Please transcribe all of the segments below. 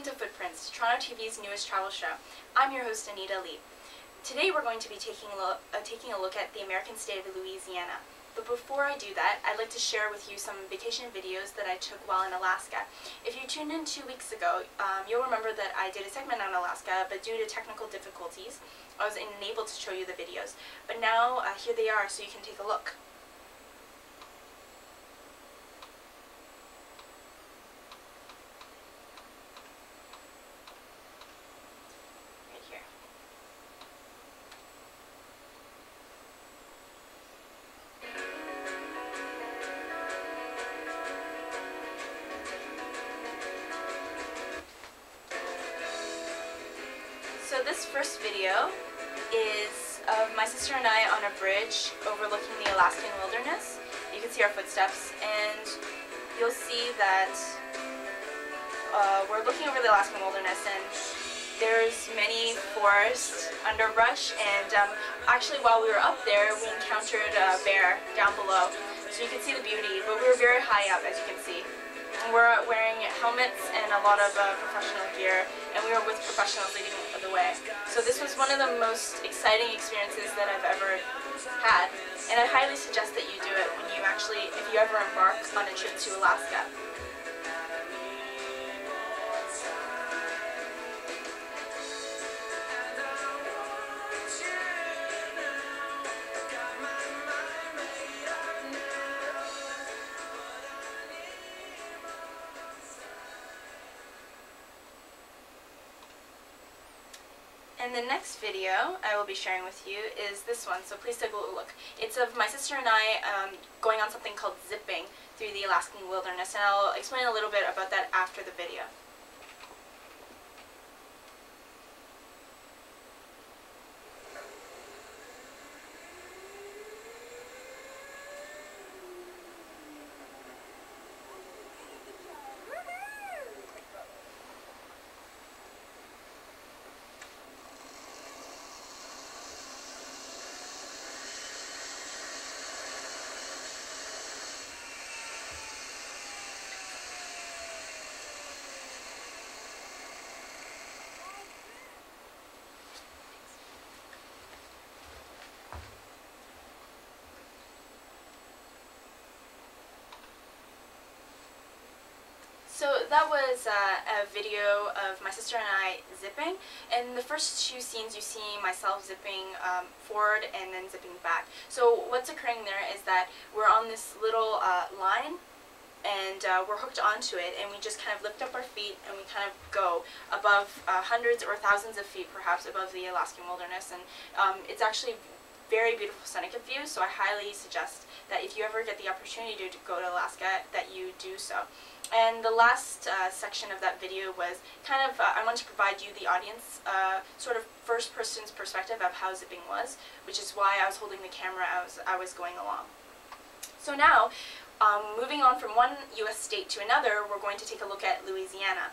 welcome to Footprints, Toronto TV's newest travel show. I'm your host, Anita. Today we're going to be taking a look at the American state of Louisiana. But before I do that, I'd like to share with you some vacation videos that I took while in Alaska. If you tuned in 2 weeks ago, you'll remember that I did a segment on Alaska, but due to technical difficulties, I was unable to show you the videos. But now, here they are, so you can take a look. So this first video is of my sister and I on a bridge overlooking the Alaskan wilderness. You can see our footsteps, and you'll see that we're looking over the Alaskan wilderness, and there's many forest, underbrush, and actually while we were up there we encountered a bear down below. So you can see the beauty, but we were very high up, as you can see. We're wearing helmets and a lot of professional gear, and we were with professionals leading the way. So this was one of the most exciting experiences that I've ever had, and I highly suggest that you do it when you if you ever embark on a trip to Alaska. And the next video I will be sharing with you is this one, so please take a look. It's of my sister and I going on something called zipping through the Alaskan wilderness, and I'll explain a little bit about that after the video. So that was a video of my sister and I zipping. In the first two scenes you see myself zipping forward and then zipping back. So what's occurring there is that we're on this little line, and we're hooked onto it, and we just kind of lift up our feet and we kind of go above hundreds or thousands of feet perhaps above the Alaskan wilderness, and it's actually very beautiful scenic view, so I highly suggest that if you ever get the opportunity to go to Alaska, that you do so. And the last section of that video was kind of, I wanted to provide you, the audience, sort of first person's perspective of how zipping was, which is why I was holding the camera as I was going along. So now, moving on from one U.S. state to another, we're going to take a look at Louisiana.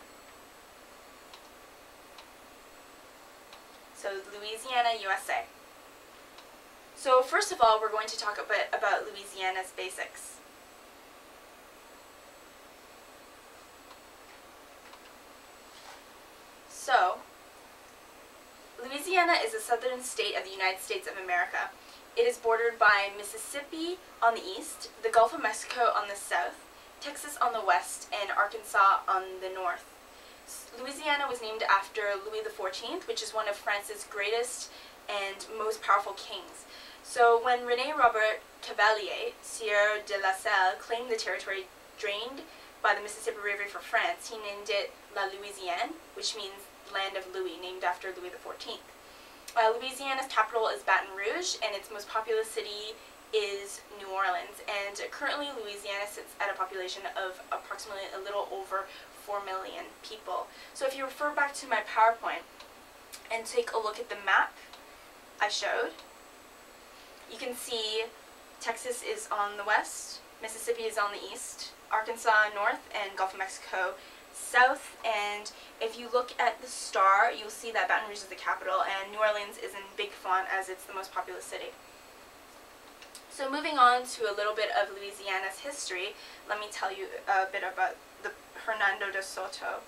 So Louisiana, USA. So first of all, we're going to talk a bit about Louisiana's basics. So, Louisiana is a southern state of the United States of America. It is bordered by Mississippi on the east, the Gulf of Mexico on the south, Texas on the west, and Arkansas on the north. Louisiana was named after Louis XIV, which is one of France's greatest and most powerful kings. So when René Robert Cavelier, Sieur de la Salle, claimed the territory drained by the Mississippi River for France, he named it La Louisiane, which means Land of Louis, named after Louis XIV. Louisiana's capital is Baton Rouge, and its most populous city is New Orleans. And currently, Louisiana sits at a population of approximately a little over 4 million people. So if you refer back to my PowerPoint and take a look at the map I showed, you can see Texas is on the west, Mississippi is on the east, Arkansas north, and Gulf of Mexico south. And if you look at the star, you'll see that Baton Rouge is the capital, and New Orleans is in big font as it's the most populous city. So moving on to a little bit of Louisiana's history, let me tell you a bit about the Hernando de Soto.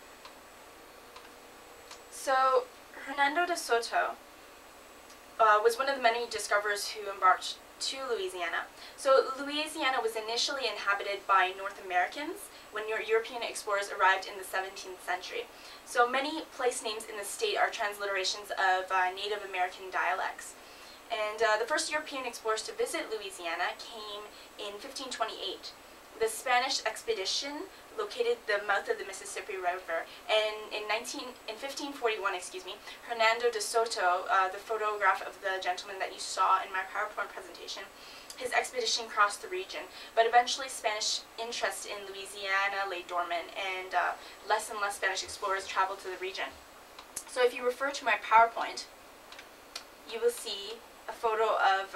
So, Hernando de Soto was one of the many discoverers who embarked to Louisiana. So, Louisiana was initially inhabited by North Americans when European explorers arrived in the 17th century. So, many place names in the state are transliterations of Native American dialects. And the first European explorers to visit Louisiana came in 1528. The Spanish expedition located the mouth of the Mississippi River, and in 1541, Hernando de Soto, the photograph of the gentleman that you saw in my PowerPoint presentation, his expedition crossed the region, but eventually Spanish interest in Louisiana lay dormant, and less and less Spanish explorers traveled to the region. So if you refer to my PowerPoint, you will see a photo of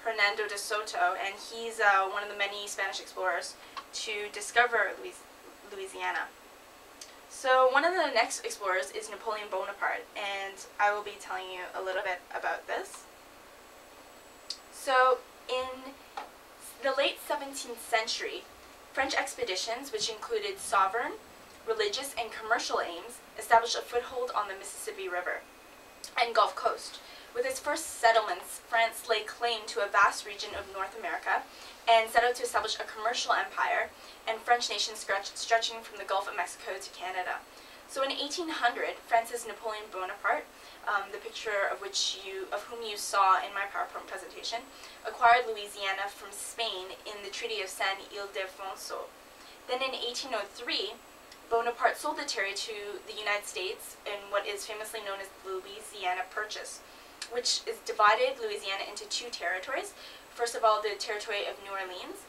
Hernando de Soto, and he's one of the many Spanish explorers to discover Louisiana. So one of the next explorers is Napoleon Bonaparte, and I will be telling you a little bit about this. So in the late 17th century, French expeditions, which included sovereign, religious, and commercial aims, established a foothold on the Mississippi River and Gulf Coast. With its first settlements, France laid claim to a vast region of North America and set out to establish a commercial empire and French nation stretching from the Gulf of Mexico to Canada. So in 1800, France's Napoleon Bonaparte, the picture of whom you saw in my PowerPoint presentation, acquired Louisiana from Spain in the Treaty of San Ildefonso. Then in 1803, Bonaparte sold the territory to the United States in what is famously known as the Louisiana Purchase, which is divided Louisiana into two territories. First of all, the territory of New Orleans,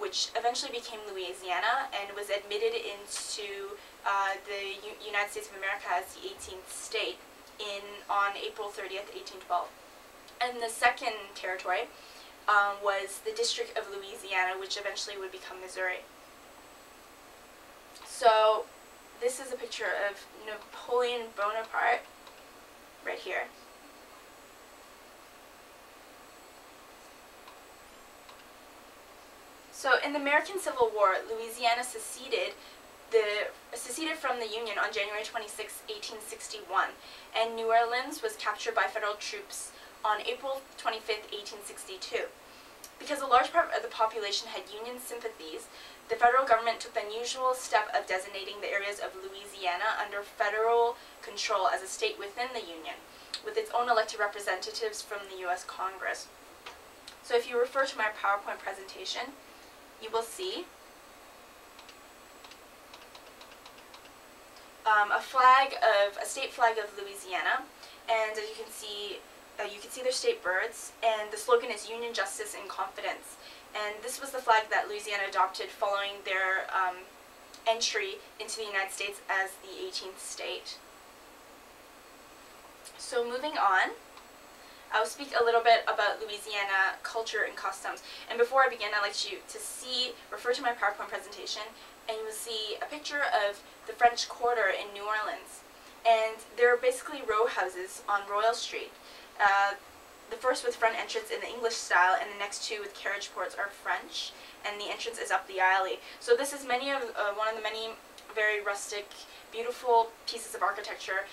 which eventually became Louisiana and was admitted into the United States of America as the 18th state on April 30th, 1812. And the second territory was the District of Louisiana, which eventually would become Missouri. So this is a picture of Napoleon Bonaparte right here. So in the American Civil War, Louisiana seceded from the Union on January 26, 1861, and New Orleans was captured by federal troops on April 25, 1862. Because a large part of the population had Union sympathies, the federal government took the unusual step of designating the areas of Louisiana under federal control as a state within the Union, with its own elected representatives from the U.S. Congress. So if you refer to my PowerPoint presentation, you will see a state flag of Louisiana, and as you can see their state birds, and the slogan is Union, Justice, and Confidence. And this was the flag that Louisiana adopted following their entry into the United States as the 18th state. So moving on, I'll speak a little bit about Louisiana culture and customs. And before I begin, I'd like you to refer to my PowerPoint presentation, and you will see a picture of the French Quarter in New Orleans. And they're basically row houses on Royal Street. The first with front entrance in the English style, and the next two with carriage ports are French, and the entrance is up the alley. So this is one of the many very rustic, beautiful pieces of architecture,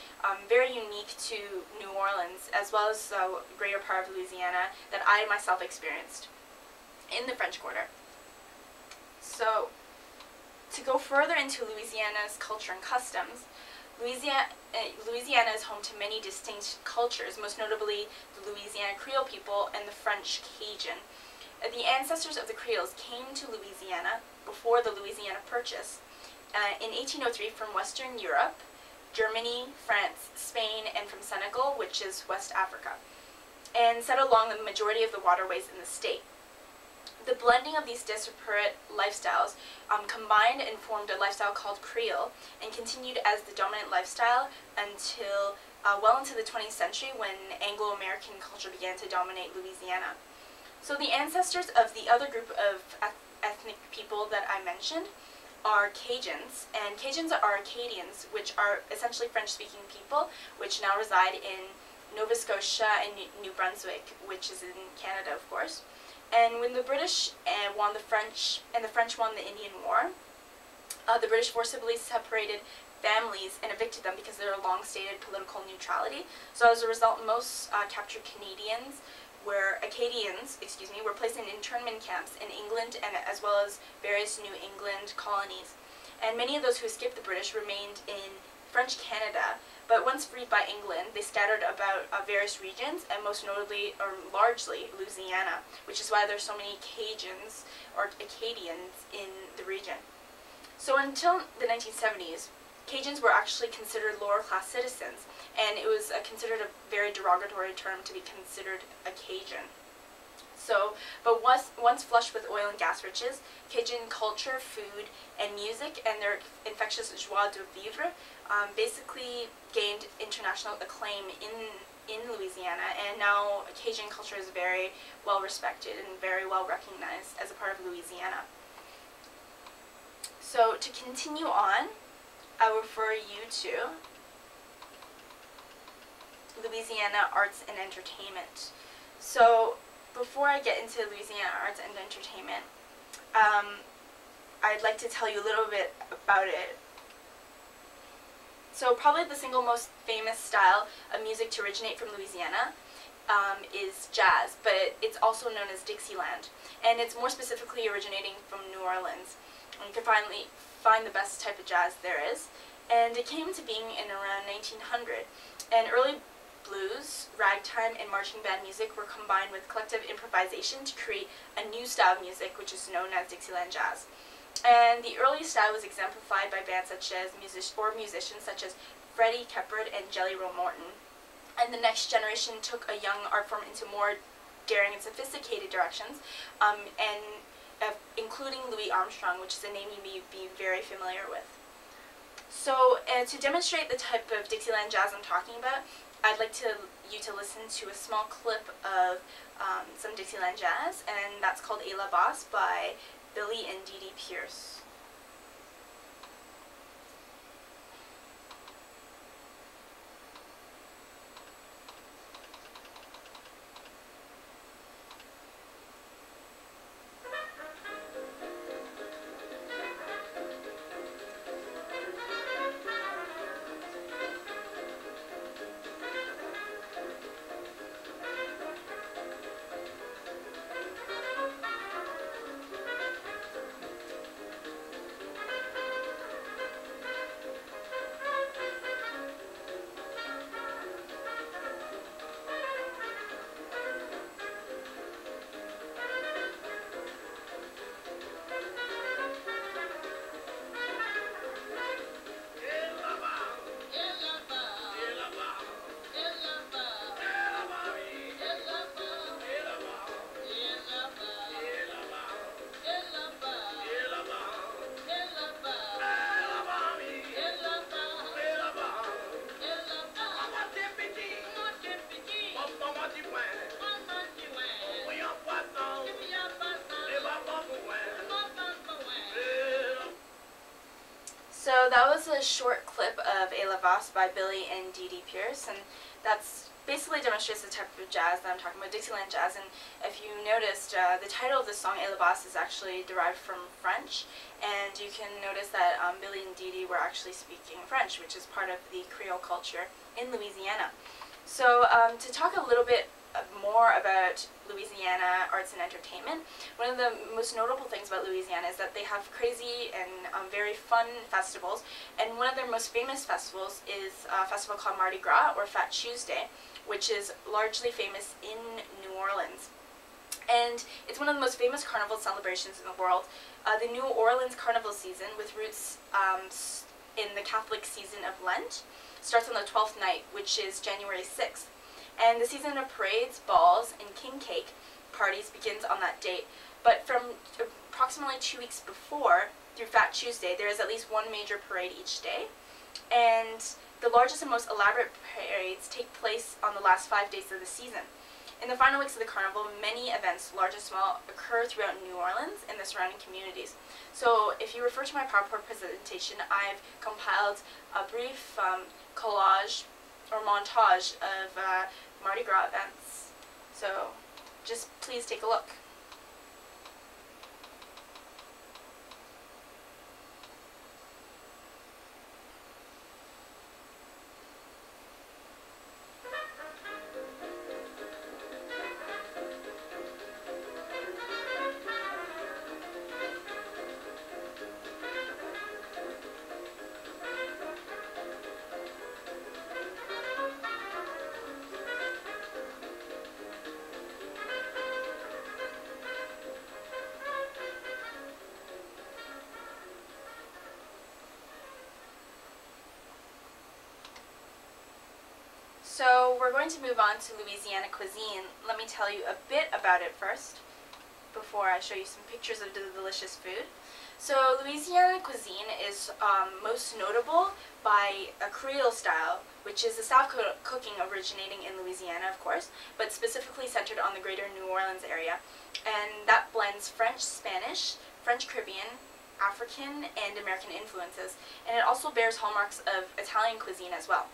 very unique to New Orleans, as well as the greater part of Louisiana that I myself experienced in the French Quarter. So, to go further into Louisiana's culture and customs, Louisiana is home to many distinct cultures, most notably the Louisiana Creole people and the French Cajun. The ancestors of the Creoles came to Louisiana before the Louisiana Purchase in 1803 from Western Europe, Germany, France, Spain, and from Senegal, which is West Africa, and settled along the majority of the waterways in the state. The blending of these disparate lifestyles combined and formed a lifestyle called Creole, and continued as the dominant lifestyle until well into the 20th century, when Anglo-American culture began to dominate Louisiana. So the ancestors of the other group of ethnic people that I mentioned are Cajuns, and Cajuns are Acadians, which are essentially French-speaking people, which now reside in Nova Scotia and New Brunswick, which is in Canada, of course. And when the British won the French, and the French won the Indian War, the British forcibly separated families and evicted them because of their long-stated political neutrality. So as a result, most captured Canadians were placed in internment camps in England and as well as various New England colonies. And many of those who escaped the British remained in French Canada, but once freed by England, they scattered about various regions, and most notably, or largely, Louisiana, which is why there's so many Cajuns or Acadians in the region. So until the 1970s, Cajuns were actually considered lower-class citizens, and it was considered a very derogatory term to be considered a Cajun. So, but once flushed with oil and gas riches, Cajun culture, food, and music, and their infectious joie de vivre, basically gained international acclaim in Louisiana, and now Cajun culture is very well respected and very well recognized as a part of Louisiana. So to continue on, I will refer you to Louisiana Arts and Entertainment. So before I get into Louisiana Arts and Entertainment, I'd like to tell you a little bit about it. So probably the single most famous style of music to originate from Louisiana is jazz, but it's also known as Dixieland, and it's more specifically originating from New Orleans. And you can finally find the best type of jazz there is, and it came to being in around 1900. And early blues, ragtime, and marching band music were combined with collective improvisation to create a new style of music, which is known as Dixieland jazz. And the early style was exemplified by bands such as musicians such as Freddie Keppard and Jelly Roll Morton. And the next generation took a young art form into more daring and sophisticated directions, including Louis Armstrong, which is a name you may be very familiar with. So to demonstrate the type of Dixieland jazz I'm talking about, I'd like you to listen to a small clip of some Dixieland jazz, and that's called A La Bosse by Billy and Dee Dee Pierce. So that was a short clip of A La Bosse by Billy and Dee Dee Pierce, and that's basically demonstrates the type of jazz that I'm talking about, Dixieland jazz. And if you noticed, the title of the song A La Bosse is actually derived from French, and you can notice that Billy and Dee Dee were actually speaking French, which is part of the Creole culture in Louisiana. So to talk a little bit more about Louisiana Arts and Entertainment, one of the most notable things about Louisiana is that they have crazy and very fun festivals, and one of their most famous festivals is a festival called Mardi Gras, or Fat Tuesday, which is largely famous in New Orleans. And it's one of the most famous carnival celebrations in the world. The New Orleans carnival season, with roots in the Catholic season of Lent, starts on the 12th night, which is January 6th. And the season of parades, balls, and king cake parties begins on that date. But from approximately 2 weeks before, through Fat Tuesday, there is at least one major parade each day. And the largest and most elaborate parades take place on the last 5 days of the season. In the final weeks of the carnival, many events, large and small, occur throughout New Orleans and the surrounding communities. So if you refer to my PowerPoint presentation, I've compiled a brief collage or montage of Mardi Gras events. So just please take a look. So we're going to move on to Louisiana cuisine. Let me tell you a bit about it first, before I show you some pictures of the delicious food. So Louisiana cuisine is most notable by a Creole style, which is a style of cooking originating in Louisiana, of course, but specifically centered on the greater New Orleans area. And that blends French, Spanish, French Caribbean, African, and American influences. And it also bears hallmarks of Italian cuisine as well.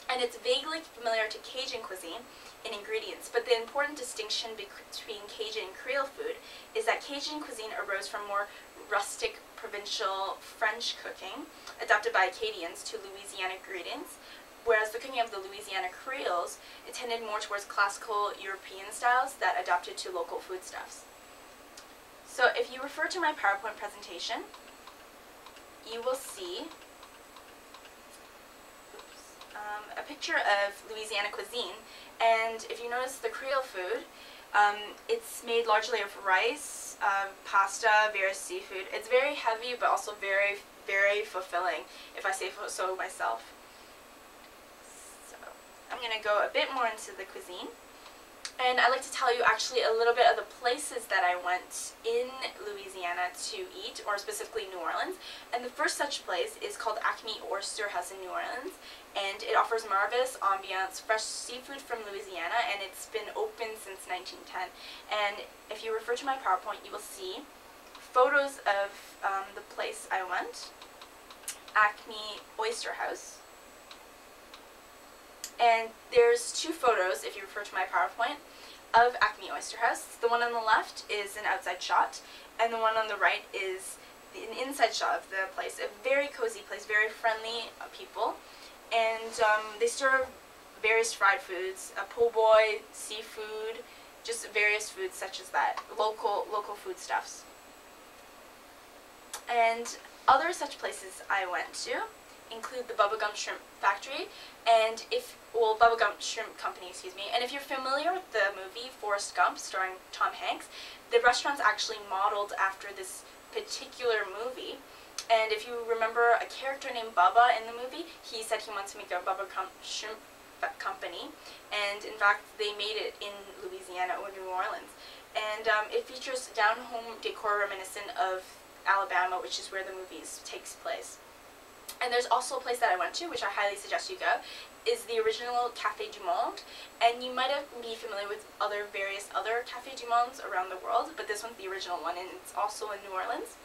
And it's vaguely familiar to Cajun cuisine in ingredients, but the important distinction between Cajun and Creole food is that Cajun cuisine arose from more rustic, provincial French cooking, adapted by Acadians to Louisiana ingredients, whereas the cooking of the Louisiana Creoles tended more towards classical European styles that adapted to local foodstuffs. So if you refer to my PowerPoint presentation, you will see a picture of Louisiana cuisine, and if you notice the Creole food, it's made largely of rice, pasta, various seafood. It's very heavy, but also very, very fulfilling, if I say so myself. So I'm going to go a bit more into the cuisine. And I'd like to tell you actually a little bit of the places that I went in Louisiana to eat, or specifically New Orleans. And the first such place is called Acme Oyster House in New Orleans. And it offers marvelous ambiance, fresh seafood from Louisiana, and it's been open since 1910. And if you refer to my PowerPoint, you will see photos of the place I went, Acme Oyster House. And there's two photos, if you refer to my PowerPoint, of Acme Oyster House. The one on the left is an outside shot, and the one on the right is an inside shot of the place. A very cozy place, very friendly people. And they serve various fried foods, po' boy, seafood, just various foods such as that, local foodstuffs. And other such places I went to include the Bubblegum Shrimp Factory, and Bubblegum Shrimp Company, excuse me. And if you're familiar with the movie Forrest Gump, starring Tom Hanks, the restaurant's actually modeled after this particular movie. And if you remember a character named Bubba in the movie, he said he wants to make a Bubblegum Shrimp Company, and in fact they made it in Louisiana or New Orleans. And it features down-home decor reminiscent of Alabama, which is where the movie takes place. And there's also a place that I went to, which I highly suggest you go, is the original Café du Monde. And you might be familiar with various other Café du Mondes around the world, but this one's the original one, and it's also in New Orleans.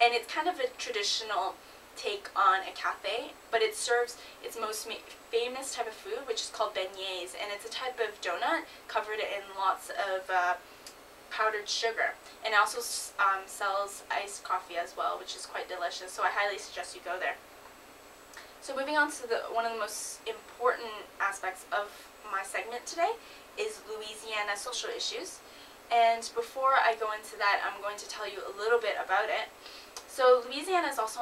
And it's kind of a traditional take on a cafe, but it serves its most famous type of food, which is called beignets, and it's a type of donut covered in lots of powdered sugar. And it also sells iced coffee as well, which is quite delicious, so I highly suggest you go there. So moving on to one of the most important aspects of my segment today is Louisiana social issues. And before I go into that, I'm going to tell you a little bit about it. So Louisiana is also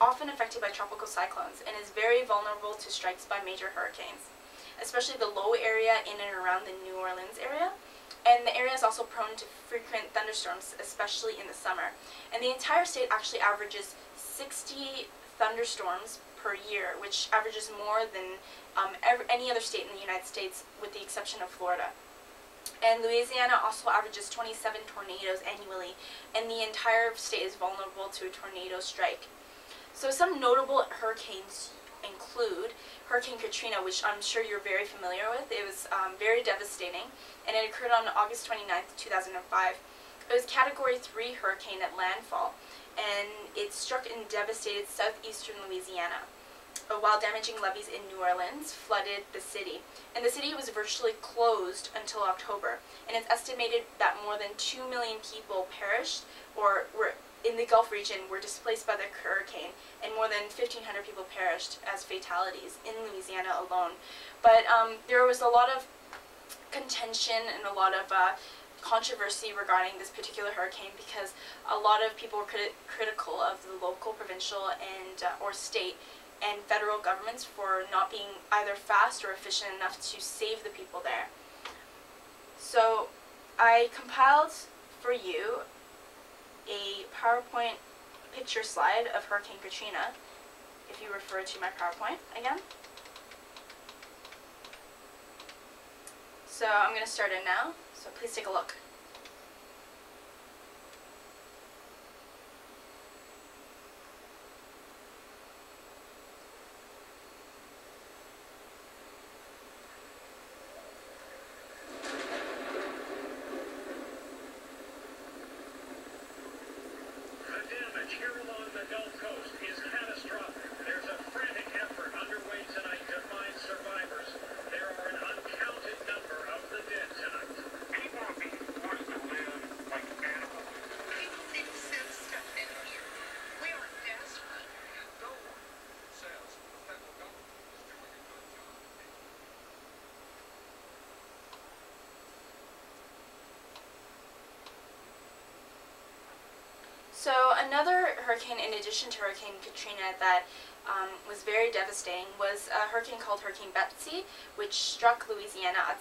often affected by tropical cyclones, and is very vulnerable to strikes by major hurricanes, especially the low area in and around the New Orleans area. And the area is also prone to frequent thunderstorms, especially in the summer. And the entire state actually averages 60 thunderstorms per year, which averages more than any other state in the United States, with the exception of Florida. And Louisiana also averages 27 tornadoes annually, and the entire state is vulnerable to a tornado strike. So some notable hurricanes include Hurricane Katrina, which I'm sure you're very familiar with. It was very devastating, and it occurred on August 29th, 2005. It was a Category 3 hurricane at landfall, and it struck and devastated southeastern Louisiana, while damaging levees in New Orleans, flooded the city. And the city was virtually closed until October. And it's estimated that more than 2 million people perished, or were in the Gulf region, were displaced by the hurricane, and more than 1,500 people perished as fatalities in Louisiana alone. But there was a lot of contention and a lot of controversy regarding this particular hurricane, because a lot of people were critical of the local, provincial, and or state and federal governments for not being either fast or efficient enough to save the people there. So I compiled for you a PowerPoint picture slide of Hurricane Katrina, if you refer to my PowerPoint again. So I'm going to start it now, so please take a look. Here along the Gulf Coast is catastrophic. There's a frantic effort underway tonight to find survivors. There are an uncounted number of the dead tonight. People are being forced to live like animals. People need to send stuff in here. We are desperate. No one says the federal government is doing a good job. So another hurricane, in addition to Hurricane Katrina, that was very devastating was a hurricane called Hurricane Betsy, which struck Louisiana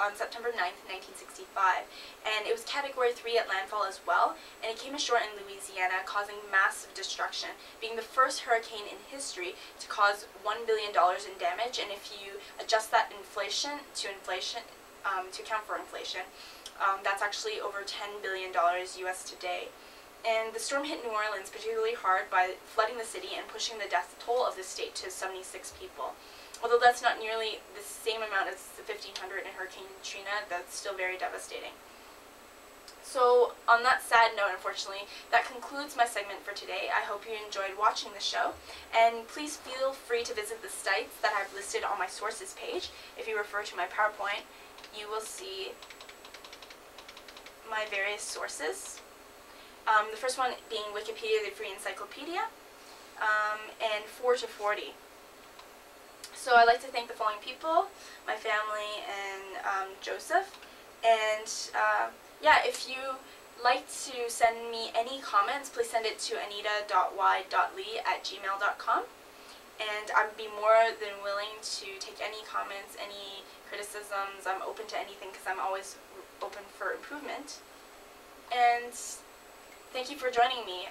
on September 9th, 1965. And it was Category 3 at landfall as well, and it came ashore in Louisiana, causing massive destruction, being the first hurricane in history to cause $1 billion in damage. And if you adjust that to account for inflation, that's actually over $10 billion US today. And the storm hit New Orleans particularly hard by flooding the city and pushing the death toll of the state to 76 people. Although that's not nearly the same amount as the 1,500 in Hurricane Katrina, that's still very devastating. So on that sad note, unfortunately, that concludes my segment for today. I hope you enjoyed watching the show, and please feel free to visit the sites that I've listed on my sources page. If you refer to my PowerPoint, you will see my various sources. The first one being Wikipedia, the Free Encyclopedia, and 4 to 40. So I'd like to thank the following people: my family and Joseph. And yeah, if you like to send me any comments, please send it to anita.y.lee@gmail.com. And I'd be more than willing to take any comments, any criticisms. I'm open to anything because I'm always open for improvement. And thank you for joining me.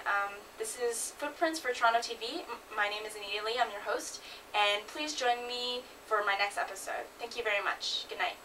This is Footprints for TorontoTv. My name is Anita. I'm your host, and please join me for my next episode. Thank you very much. Good night.